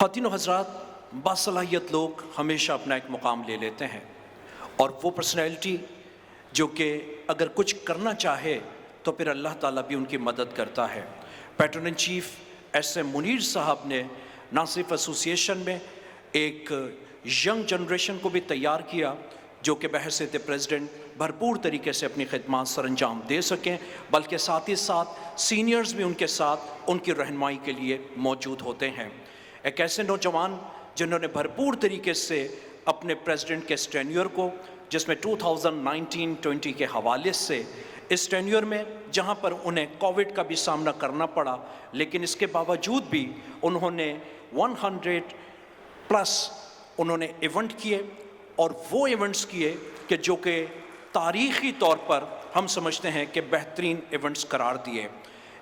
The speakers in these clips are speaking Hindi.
ख़वातीन व हज़रात, बासलाहियत लोग हमेशा अपना एक मुकाम ले लेते हैं और वो पर्सनैलिटी जो कि अगर कुछ करना चाहे तो फिर अल्लाह ताला भी उनकी मदद करता है। Pattern in chief SM. Munir साहब ने ना सिर्फ एसोसिएशन में एक यंग जनरेशन को भी तैयार किया जो कि बहैसियत प्रेसिडेंट भरपूर तरीके से अपनी खिदमत सर अंजाम दे सकें, बल्कि साथ ही साथ सीनियर्स भी उनके साथ उनकी रहनुमाई के लिए मौजूद होते हैं। एक ऐसे नौजवान जिन्होंने भरपूर तरीके से अपने प्रेसिडेंट के टेन्योर को, जिसमें 2019-20 के हवाले से इस टेन्योर में जहां पर उन्हें कोविड का भी सामना करना पड़ा, लेकिन इसके बावजूद भी उन्होंने 100+ उन्होंने इवेंट किए और वो इवेंट्स किए कि जो कि तारीख़ी तौर पर हम समझते हैं कि बेहतरीन इवेंट्स करार दिए।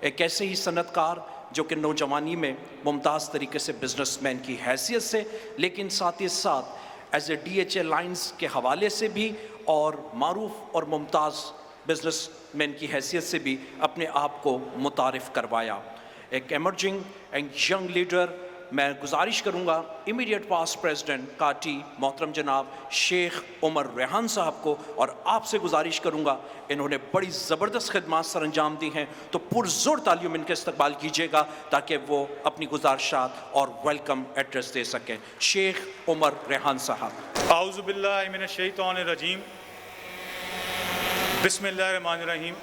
एक ऐसे ही सनतकार जो कि नौजवानी में मुमताज़ तरीके से बिजनेसमैन की हैसियत से, लेकिन साथ ही साथ एज ए DHA लाइन्स के हवाले से भी और मारूफ और मुमताज़ बिजनेसमैन की हैसियत से भी अपने आप को मुतारिफ़ करवाया। एक एमर्जिंग एंड यंग लीडर, मैं गुजारिश करूँगा इमीडिएट पास्ट प्रेसिडेंट काटी मोहतरम जनाब शेख उमर रेहान साहब को, और आपसे गुजारिश करूँगा, इन्होंने बड़ी ज़बरदस्त खिदमत सर अंजाम दी हैं, तो पुरज़ोर तालियों में इनका इस्तकबाल कीजिएगा ताकि वो अपनी गुजारिशात और वेलकम एड्रेस दे सकें। शेख उमर रेहान साहब। आऊज़ु बिल्लाहि मिनश शैतानिर रजीम, बिस्मिल्लाहिर रहमानिर रहीम।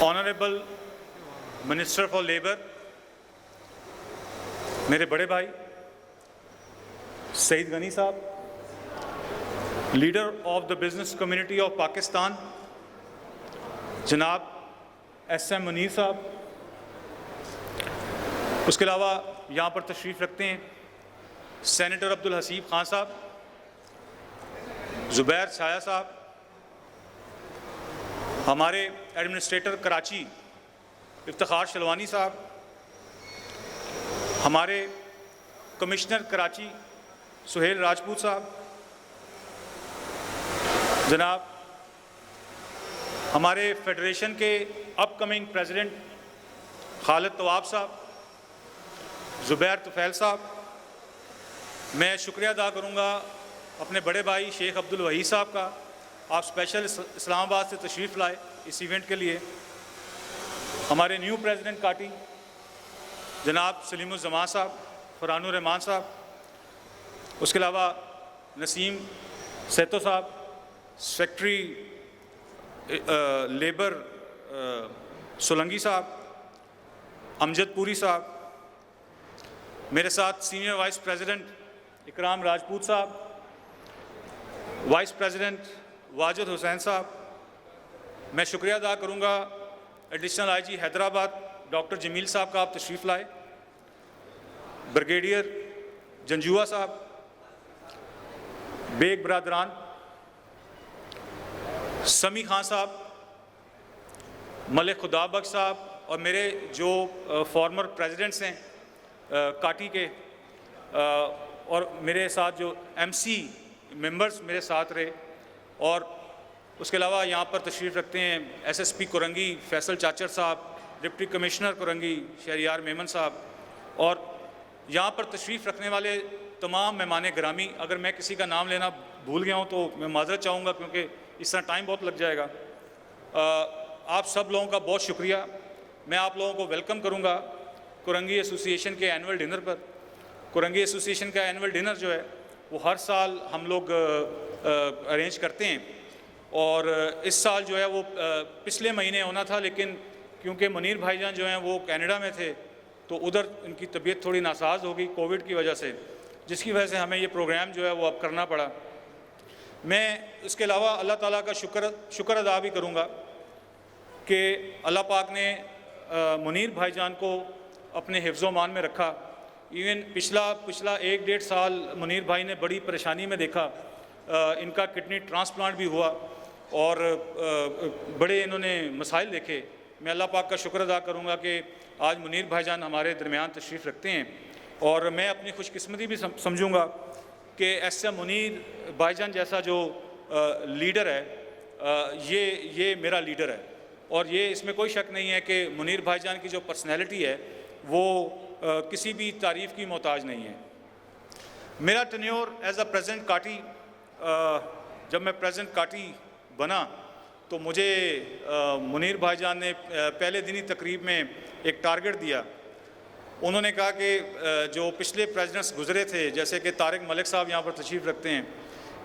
ऑनरेबल मिनिस्टर फॉर लेबर, मेरे बड़े भाई सईद गनी साहब, leader of the business community of Pakistan जनाब S.M. मुनीर साहब, उसके अलावा यहाँ पर तशरीफ़ रखते हैं सेनेटर अब्दुल हसीब खान साहब, ज़ुबैर छाया साहब, हमारे एडमिनिस्ट्रेटर कराची इफ्तिखार शलवानी साहब, हमारे कमिश्नर कराची सुहेल राजपूत साहब, जनाब हमारे फेडरेशन के अपकमिंग प्रेसिडेंट खालिद तवाब साहब, ज़ुबैर तुफ़ैल साहब। मैं शुक्रिया अदा करूँगा अपने बड़े भाई शेख अब्दुल वही साहब का, आप स्पेशल इस्लामाबाद से तशरीफ़ लाए इस इवेंट के लिए। हमारे न्यू प्रेसिडेंट काटी जनाब सलीमुज़्ज़मान साहब, फ़रहानुर रहमान साहब, उसके अलावा नसीम सेतो साहब, सेक्रेटरी लेबर सोलंगी साहब, अमजद पूरी साहब, मेरे साथ सीनियर वाइस प्रेसिडेंट इकराम राजपूत साहब, वाइस प्रेसिडेंट वाजिद हुसैन साहब। मैं शुक्रिया अदा करूँगा additional IG Hyderabad doctor Jameel साहब का, आप तशरीफ़ लाए, ब्रिगेडियर जंजुआ साहब, बेग बरादरान, समी खान साहब, मलिक खुदाबख्श साहब, और मेरे जो फॉर्मर प्रेसिडेंट्स हैं काटी के, और मेरे साथ जो MC मेंबर्स मेरे साथ रहे, और उसके अलावा यहाँ पर तशरीफ़ रखते हैं SSP कुरंगी फैसल चाचर साहब, डिप्टी कमिश्नर कुरंगी शहरियार मेमन साहब, और यहाँ पर तशरीफ़ रखने वाले तमाम मेहमान गिरामी। अगर मैं किसी का नाम लेना भूल गया हूँ तो मैं माज़रत चाहूँगा, क्योंकि इस तरह टाइम बहुत लग जाएगा। आप सब लोगों का बहुत शुक्रिया। मैं आप लोगों को वेलकम करूँगा कुरंगी एसोसिएशन के एनुअल डिनर पर। कुरंगी एसोसिएशन का एनुअल डिनर जो है वो हर साल हम लोग अरेंज करते हैं, और इस साल जो है वो पिछले महीने होना था, लेकिन क्योंकि मुनीर भाईजान जो हैं वो कनाडा में थे तो उधर इनकी तबीयत थोड़ी नासाज हो गई कोविड की वजह से, जिसकी वजह से हमें ये प्रोग्राम जो है वो अब करना पड़ा। मैं इसके अलावा अल्लाह ताला का शुक्र अदा भी करूँगा कि अल्लाह पाक ने मुनीर भाईजान को अपने हिफ्ज़-ओ-मान में रखा। इवन पिछला 1-1.5 साल मुनीर भाई ने बड़ी परेशानी में देखा, इनका किडनी ट्रांसप्लांट भी हुआ और बड़े इन्होंने मसाइल देखे। मैं अल्लाह पाक का शुक्र अदा करूँगा कि आज मुनीर भाईजान हमारे दरमियान तशरीफ़ रखते हैं, और मैं अपनी खुशकिस्मती भी समझूँगा कि S.M. मुनीर भाईजान जैसा जो लीडर है ये मेरा लीडर है, और ये इसमें कोई शक नहीं है कि मुनीर भाईजान की जो पर्सनैलिटी है वो किसी भी तारीफ़ की मोहताज नहीं है। मेरा टेन्योर एज अ प्रेसिडेंट काटी, जब मैं प्रेसिडेंट काटी बना तो मुझे मुनीर भाईजान ने पहले दिन ही तकरीब में एक टारगेट दिया। उन्होंने कहा कि जो पिछले प्रेसिडेंट्स गुजरे थे, जैसे कि तारिक मलिक साहब यहाँ पर तशरीफ़ रखते हैं,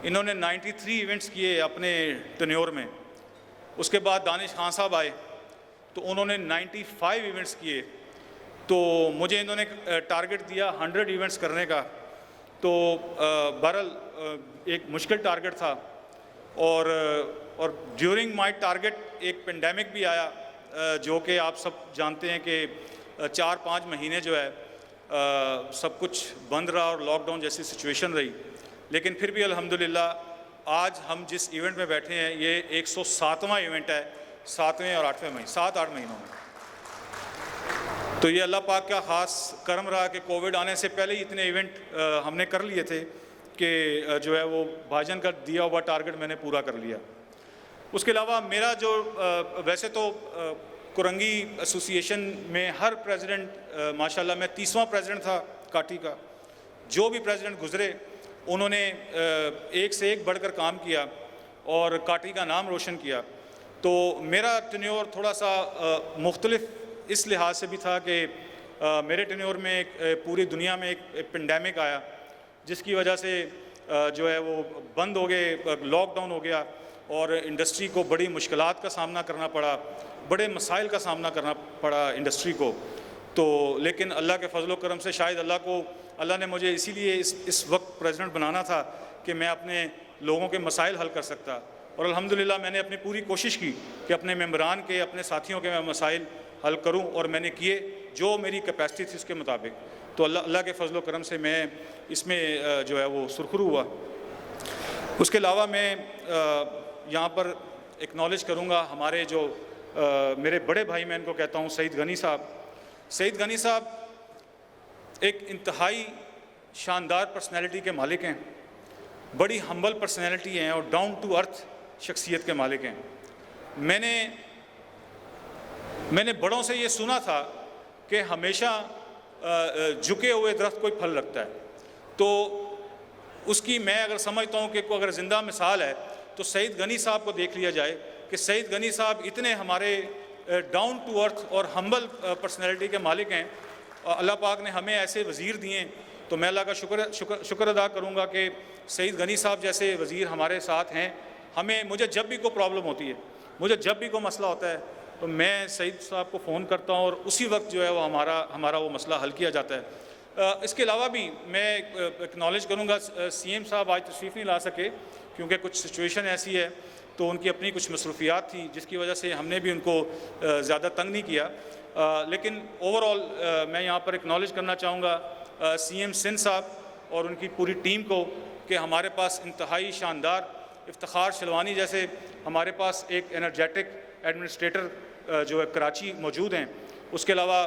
इन्होंने 93 इवेंट्स किए अपने टेन्योर में। उसके बाद दानिश खान साहब आए तो उन्होंने 95 इवेंट्स किए। तो मुझे इन्होंने टारगेट दिया 100 इवेंट्स करने का। तो बहरहाल एक मुश्किल टारगेट था और ड्यूरिंग माय टारगेट एक पेंडेमिक भी आया, जो कि आप सब जानते हैं कि 4-5 महीने जो है सब कुछ बंद रहा और लॉकडाउन जैसी सिचुएशन रही। लेकिन फिर भी अल्हम्दुलिल्लाह आज हम जिस इवेंट में बैठे हैं ये 107वां इवेंट है 7वें और 8वें महीने 7-8 महीनों में। तो ये अल्लाह पाक का ख़ास करम रहा कि कोविड आने से पहले ही इतने इवेंट हमने कर लिए थे कि जो है वो भाईजान का दिया हुआ टारगेट मैंने पूरा कर लिया। उसके अलावा मेरा जो वैसे तो कुरंगी एसोसिएशन में हर प्रेसिडेंट माशाल्लाह मैं 30वां प्रेसिडेंट था काटी का। जो भी प्रेसिडेंट गुजरे उन्होंने एक से एक बढ़कर काम किया और काटी का नाम रोशन किया। तो मेरा टेन्योर थोड़ा सा मुख्तलिफ इस लिहाज से भी था कि मेरे टेन्योर में पूरी दुनिया में एक पेंडेमिक आया जिसकी वजह से जो है वो बंद हो गए, लॉकडाउन हो गया और इंडस्ट्री को बड़ी मुश्किलात का सामना करना पड़ा, बड़े मसाइल का सामना करना पड़ा इंडस्ट्री को। तो लेकिन अल्लाह के फजल करम से शायद अल्लाह ने मुझे इसीलिए इस वक्त प्रेसिडेंट बनाना था कि मैं अपने लोगों के मसाइल हल कर सकता। और अल्हम्दुलिल्लाह मैंने अपनी पूरी कोशिश की कि अपने मेंबरान के, अपने साथियों के मैं मसाइल हल करूं और मैंने किए जो मेरी कैपेसिटी थी उसके मुताबिक। तो अल्लाह के फजल करम से मैं इसमें जो है वो सुरखरू हुआ। उसके अलावा मैं यहाँ पर एक्नॉलेज करूँगा हमारे जो मेरे बड़े भाई, मैं इनको कहता हूँ सईद गनी साहब। सईद गनी साहब एक इंतहाई शानदार पर्सनैलिटी के मालिक हैं, बड़ी हम्बल पर्सनैलिटी हैं और डाउन टू अर्थ शख्सियत के मालिक हैं। मैंने बड़ों से ये सुना था कि हमेशा झुके हुए दरख्त कोई फल लगता है। तो उसकी मैं अगर समझता हूँ कि कोई अगर ज़िंदा मिसाल है तो सईद गनी साहब को देख लिया जाए कि सईद गनी साहब इतने हमारे डाउन टू अर्थ और हम्बल पर्सनैलिटी के मालिक हैं। अल्लाह पाक ने हमें ऐसे वज़ीर दिए तो मैं अल्लाह का शुक्र अदा करूँगा कि सईद गनी साहब जैसे वज़ीर हमारे साथ हैं। मुझे जब भी कोई प्रॉब्लम होती है, मुझे जब भी कोई मसला होता है तो मैं सईद साहब को फ़ोन करता हूँ और उसी वक्त जो है वो हमारा वो मसला हल किया जाता है। इसके अलावा भी मैं एक्नॉलेज करूँगा सीएम साहब आज तशरीफ़ नहीं ला सके क्योंकि कुछ सिचुएशन ऐसी है, तो उनकी अपनी कुछ मसरूफियात थी जिसकी वजह से हमने भी उनको ज़्यादा तंग नहीं किया। लेकिन ओवरऑल मैं यहाँ पर एक्नॉलेज करना चाहूँगा सीएम सिंध साहब और उनकी पूरी टीम को कि हमारे पास इंतहाई शानदार इफ्तिखार शलवानी जैसे हमारे पास एक एनर्जेटिक एडमिनिस्ट्रेटर जो है कराची मौजूद हैं। उसके अलावा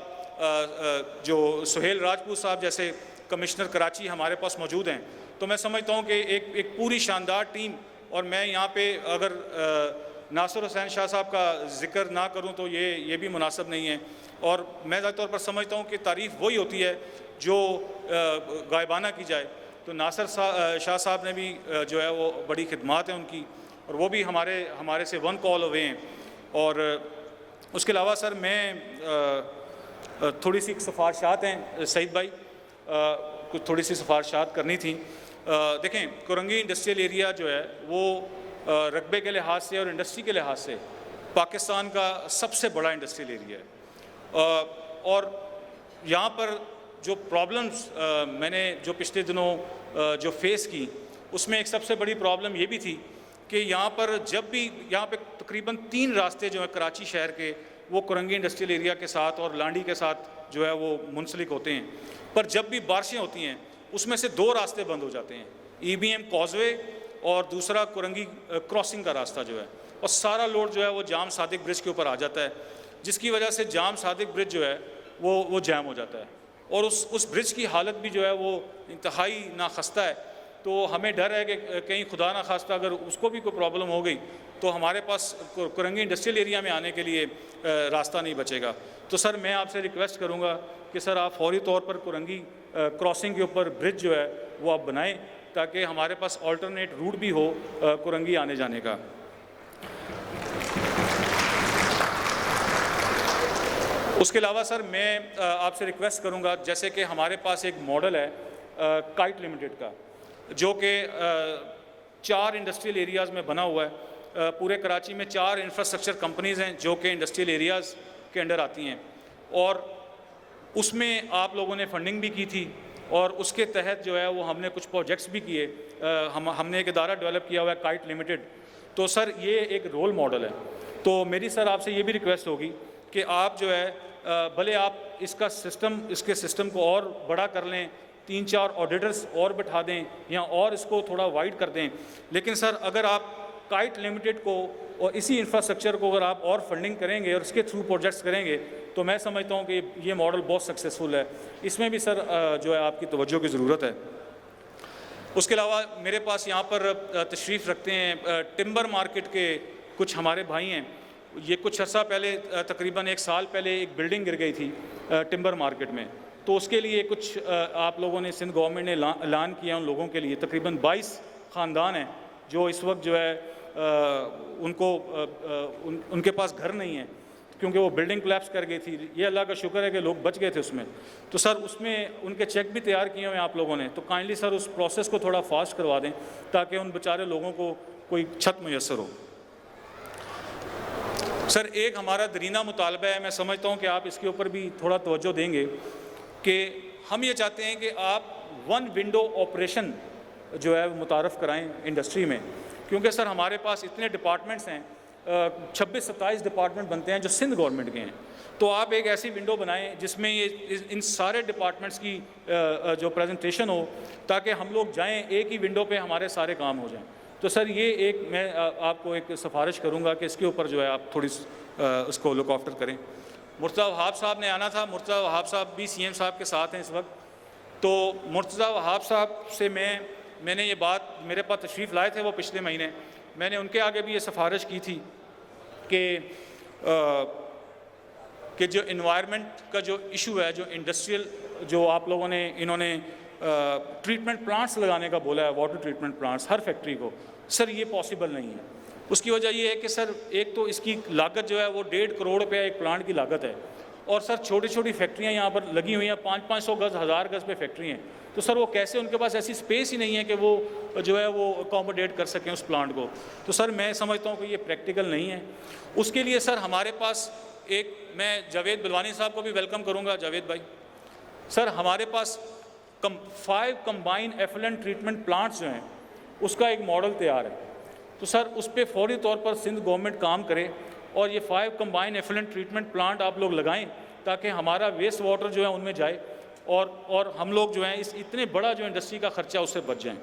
जो सुहेल राजपूत साहब जैसे कमिश्नर कराची हमारे पास मौजूद हैं। तो मैं समझता हूँ कि एक पूरी शानदार टीम। और मैं यहाँ पे अगर नासिर हुसैन शाह साहब का जिक्र ना करूँ तो ये भी मुनासिब नहीं है। और मैं ज़ाती तौर पर समझता हूँ कि तारीफ़ वही होती है जो गायबाना की जाए। तो नासिर शाह साहब ने भी जो है वो बड़ी खिदमात हैं उनकी और वो भी हमारे से वन कॉल अवे हैं। और उसके अलावा सर मैं थोड़ी सी सिफारिशात हैं सईद भाई, कुछ थोड़ी सी सिफारिशात करनी थी। देखें कुरंगी इंडस्ट्रियल एरिया जो है वो रकबे के लिहाज से और इंडस्ट्री के लिहाज से पाकिस्तान का सबसे बड़ा इंडस्ट्रियल एरिया है। और यहाँ पर जो प्रॉब्लम्स मैंने जो पिछले दिनों जो फेस की उसमें एक सबसे बड़ी प्रॉब्लम ये भी थी कि यहाँ पर जब भी यहाँ पे तकरीबन 3 रास्ते जो है कराची शहर के वो कुरंगी इंडस्ट्रियल एरिया के साथ और लांडी के साथ जो है वो मुंसलिक होते हैं। पर जब भी बारिशें होती हैं उसमें से 2 रास्ते बंद हो जाते हैं, EBM कॉजवे और दूसरा कुरंगी क्रॉसिंग का रास्ता जो है, और सारा लोड जो है वो जाम सादिक ब्रिज के ऊपर आ जाता है, जिसकी वजह से जाम सादिक ब्रिज जो है वो जैम हो जाता है और उस ब्रिज की हालत भी जो है वो इंतहाई नाखस्ता है। तो हमें डर है कि कहीं खुदा ना खास्ता अगर उसको भी कोई प्रॉब्लम हो गई तो हमारे पास कुरंगी इंडस्ट्रियल एरिया में आने के लिए रास्ता नहीं बचेगा। तो सर मैं आपसे रिक्वेस्ट करूंगा कि सर आप फौरी तौर पर कुरंगी क्रॉसिंग के ऊपर ब्रिज जो है वो आप बनाएं, ताकि हमारे पास ऑल्टरनेट रूट भी हो कुरंगी आने जाने का। उसके अलावा सर मैं आपसे रिक्वेस्ट करूंगा, जैसे कि हमारे पास एक मॉडल है काइट लिमिटेड का, जो कि 4 इंडस्ट्रियल एरियाज़ में बना हुआ है। पूरे कराची में 4 इंफ्रास्ट्रक्चर कंपनीज़ हैं जो कि इंडस्ट्रियल एरियाज़ के अंडर आती हैं, और उसमें आप लोगों ने फंडिंग भी की थी, और उसके तहत जो है वो हमने कुछ प्रोजेक्ट्स भी किए। हमने एक इदारा डेवलप किया हुआ है काइट लिमिटेड। तो सर ये एक रोल मॉडल है। तो मेरी सर आपसे ये भी रिक्वेस्ट होगी कि आप जो है भले आप इसके सिस्टम को और बड़ा कर लें, 3-4 ऑडिटर्स और बिठा दें या और इसको थोड़ा वाइड कर दें, लेकिन सर अगर आप काइट लिमिटेड को और इसी इंफ्रास्ट्रक्चर को अगर आप और फंडिंग करेंगे और इसके थ्रू प्रोजेक्ट्स करेंगे, तो मैं समझता हूँ कि ये मॉडल बहुत सक्सेसफुल है। इसमें भी सर जो है आपकी तवज्जो की ज़रूरत है। उसके अलावा मेरे पास यहाँ पर तशरीफ़ रखते हैं टिम्बर मार्केट के कुछ हमारे भाई हैं। ये कुछ अर्सा पहले तकरीबन 1 साल पहले एक बिल्डिंग गिर गई थी टिम्बर मार्केट में, तो उसके लिए कुछ आप लोगों ने, सिंध गवर्नमेंट ने ऐलान किया उन लोगों के लिए। तकरीबन 22 ख़ानदान हैं जो इस वक्त जो है उनके पास घर नहीं है, क्योंकि वो बिल्डिंग कोलैप्स कर गई थी। ये अल्लाह का शुक्र है कि लोग बच गए थे उसमें। तो सर उसमें उनके चेक भी तैयार किए हुए हैं आप लोगों ने, तो काइंडली सर उस प्रोसेस को थोड़ा फास्ट करवा दें ताकि उन बेचारे लोगों को कोई छत मैसर हो। सर एक हमारा दरीना मुतालबा है, मैं समझता हूँ कि आप इसके ऊपर भी थोड़ा तवज्जो देंगे, कि हम ये चाहते हैं कि आप 1 विंडो ऑपरेशन जो है मुतारफ़ कराएँ इंडस्ट्री में, क्योंकि सर हमारे पास इतने डिपार्टमेंट्स हैं, 26-27 डिपार्टमेंट बनते हैं जो सिंध गवर्नमेंट के हैं। तो आप एक ऐसी विंडो बनाएं जिसमें ये इन सारे डिपार्टमेंट्स की जो प्रेजेंटेशन हो, ताकि हम लोग जाएं एक ही विंडो पे हमारे सारे काम हो जाएं। तो सर ये एक मैं आपको एक सिफारिश करूंगा कि इसके ऊपर जो है आप थोड़ी उसको लुक आफ्टर करें। मुर्तज़ा वहाब साहब ने आना था, मुर्तज़ा वहाब साहब भी सीएम साहब के साथ हैं इस वक्त। तो मुर्तज़ा वहाब साहब से मैंने ये बात, मेरे पास तशरीफ़ लाए थे वो पिछले महीने, मैंने उनके आगे भी ये सिफारिश की थी कि जो इन्वायरमेंट का जो इशू है, जो इंडस्ट्रियल जो आप लोगों ने इन्होंने ट्रीटमेंट प्लांट्स लगाने का बोला है, वाटर ट्रीटमेंट प्लांट्स हर फैक्ट्री को, सर ये पॉसिबल नहीं है। उसकी वजह ये है कि सर एक तो इसकी लागत जो है वो 1.5 करोड़ रुपया एक प्लांट की लागत है, और सर छोटी छोटी फैक्ट्रियाँ यहाँ पर लगी हुई हैं, 500-500 गज़ 1000 गज़ पे फैक्ट्री हैं। तो सर वो कैसे, उनके पास ऐसी स्पेस ही नहीं है कि वो जो है वो अकोमोडेट कर सकें उस प्लांट को। तो सर मैं समझता हूँ कि ये प्रैक्टिकल नहीं है। उसके लिए सर हमारे पास मैं जावेद बिलवानी साहब को भी वेलकम करूँगा। जावेद भाई, सर हमारे पास 5 कंबाइंड एफलुएंट ट्रीटमेंट प्लांट्स जो हैं उसका एक मॉडल तैयार है। तो सर उस पर फौरी तौर पर सिंध गवर्नमेंट काम करे और ये 5 कंबाइंड एफलुएंट ट्रीटमेंट प्लांट आप लोग लगाएं, ताकि हमारा वेस्ट वाटर जो है उनमें जाए और हम लोग जो हैं इस इतने बड़ा जो इंडस्ट्री का ख़र्चा उससे बच जाएं।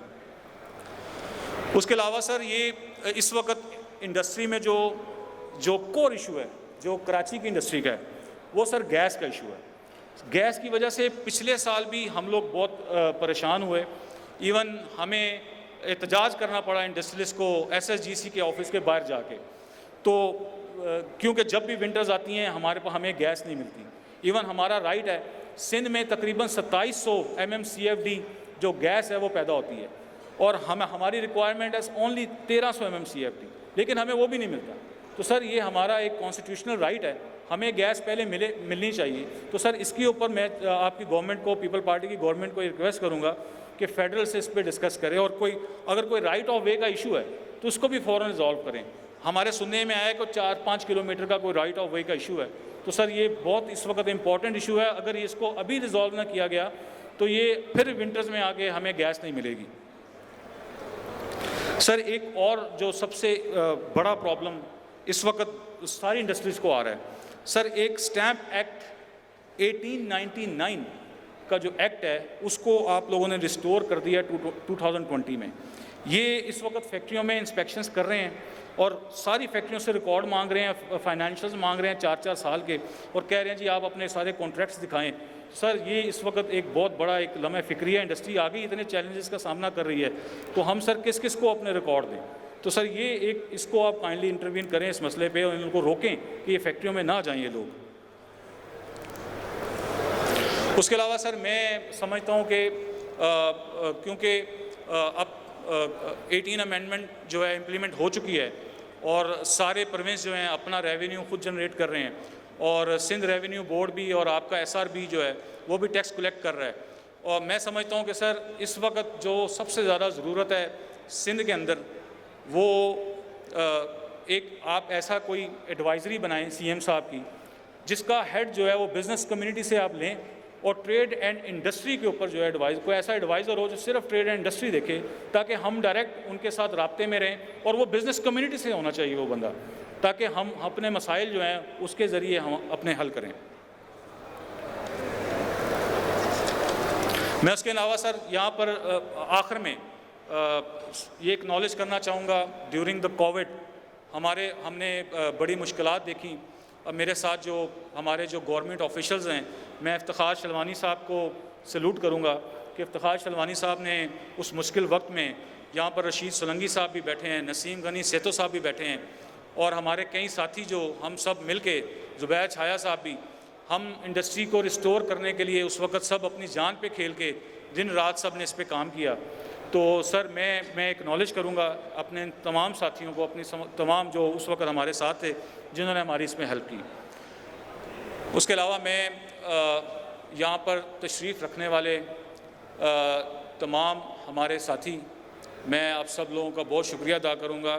उसके अलावा सर ये इस वक्त इंडस्ट्री में जो कोर इशू है, जो कराची की इंडस्ट्री का है, वो सर गैस का इशू है। गैस की वजह से पिछले साल भी हम लोग बहुत परेशान हुए। इवन हमें एहतजाज करना पड़ा इंडस्ट्रियलिस्ट को SSGC के ऑफिस के बाहर जाके, तो क्योंकि जब भी विंटर्स आती हैं हमें गैस नहीं मिलती। इवन हमारा राइट है, सिंध में तकरीबन 2700 MMCFD जो गैस है वो पैदा होती है, और हमारी रिक्वायरमेंट है ओनली 1300 MMCFD, लेकिन हमें वो भी नहीं मिलता। तो सर ये हमारा एक कॉन्स्टिट्यूशनल राइट है, हमें गैस पहले मिलनी चाहिए। तो सर इसके ऊपर मैं आपकी गवर्नमेंट को, पीपल पार्टी की गवर्नमेंट को रिक्वेस्ट करूँगा कि फेडरल से इस पर डिस्कस करें, और अगर कोई राइट ऑफ वे का इशू है तो उसको भी फ़ौरन रिजॉल्व करें। हमारे सुनने में आया कि 4-5 किलोमीटर का कोई राइट ऑफ वे का इशू है, तो सर ये बहुत इस वक्त इम्पॉर्टेंट इशू है। अगर इसको अभी रिजॉल्व ना किया गया तो ये फिर विंटर्स में आके हमें गैस नहीं मिलेगी। सर एक और जो सबसे बड़ा प्रॉब्लम इस वक्त सारी इंडस्ट्रीज़ को आ रहा है, सर एक स्टैम्प एक्ट 1899 का जो एक्ट है उसको आप लोगों ने रिस्टोर कर दिया 2020 में। ये इस वक्त फैक्ट्रियों में इंस्पेक्शंस कर रहे हैं और सारी फैक्ट्रियों से रिकॉर्ड मांग रहे हैं, फाइनेंशियल्स मांग रहे हैं 4-4 साल के, और कह रहे हैं जी आप अपने सारे कॉन्ट्रैक्ट्स दिखाएं। सर ये इस वक्त एक बहुत बड़ा एक लम्हा फ़िक्री है, इंडस्ट्री आगे इतने चैलेंजेस का सामना कर रही है, तो हम सर किस किस को अपने रिकॉर्ड दें। तो सर ये एक इसको आप काइंडली इंटरवीन करें इस मसले पे और इनको रोकें कि ये फैक्ट्रियों में ना जाएं ये लोग। उसके अलावा सर मैं समझता हूँ कि क्योंकि अब 18 अमेंडमेंट जो है इम्प्लीमेंट हो चुकी है और सारे प्रोविंस जो हैं अपना रेवेन्यू खुद जनरेट कर रहे हैं और सिंध रेवेन्यू बोर्ड भी और आपका SRB जो है वो भी टैक्स कलेक्ट कर रहा है। और मैं समझता हूँ कि सर इस वक्त जो सबसे ज़्यादा ज़रूरत है सिंध के अंदर वो एक आप ऐसा कोई एडवाइज़री बनाएं CM साहब की जिसका हेड जो है वो बिज़नेस कम्युनिटी से आप लें और ट्रेड एंड इंडस्ट्री के ऊपर जो है कोई ऐसा एडवाइज़र हो जो सिर्फ ट्रेड एंड इंडस्ट्री देखे, ताकि हम डायरेक्ट उनके साथ राब्ते में रहें और वो बिज़नेस कम्युनिटी से होना चाहिए वो बंदा, ताकि हम अपने मसाइल जो हैं उसके ज़रिए हम अपने हल करें। मैं उसके अलावा सर यहाँ पर आखिर में ये एक्नॉलेज करना चाहूँगा, ड्यूरिंग द कोविड हमने बड़ी मुश्किलात देखी। अब मेरे साथ जो हमारे जो गवर्नमेंट ऑफिशियल्स हैं, मैं इफ्तिखार शलवानी साहब को सैल्यूट करूँगा कि इफ्तिखार शलवानी साहब ने उस मुश्किल वक्त में, यहाँ पर रशीद सोलंगी साहब भी बैठे हैं, नसीम गनी सेतो साहब भी बैठे हैं और हमारे कई साथी जो हम सब मिल के, ज़ुबैर छाया साहब भी, हम इंडस्ट्री को रिस्टोर करने के लिए उस वक़्त सब अपनी जान पे खेल के दिन रात सब ने इस पे काम किया। तो सर मैं एक्नॉलेज करूँगा अपने तमाम साथियों को, अपनी तमाम जो उस वक़्त हमारे साथ थे जिन्होंने हमारी इसमें हेल्प की। उसके अलावा मैं यहाँ पर तशरीफ़ रखने वाले तमाम हमारे साथी, मैं आप सब लोगों का बहुत शुक्रिया अदा करूँगा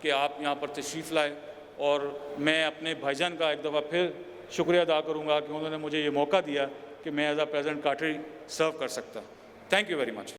कि आप यहाँ पर तशरीफ़ लाए और मैं अपने भाईजान का एक दफ़ा फिर शुक्रिया अदा करूँगा कि उन्होंने मुझे ये मौका दिया कि मैं एज अ प्रेसिडेंट काटरी सर्व कर सकता। Thank you very much.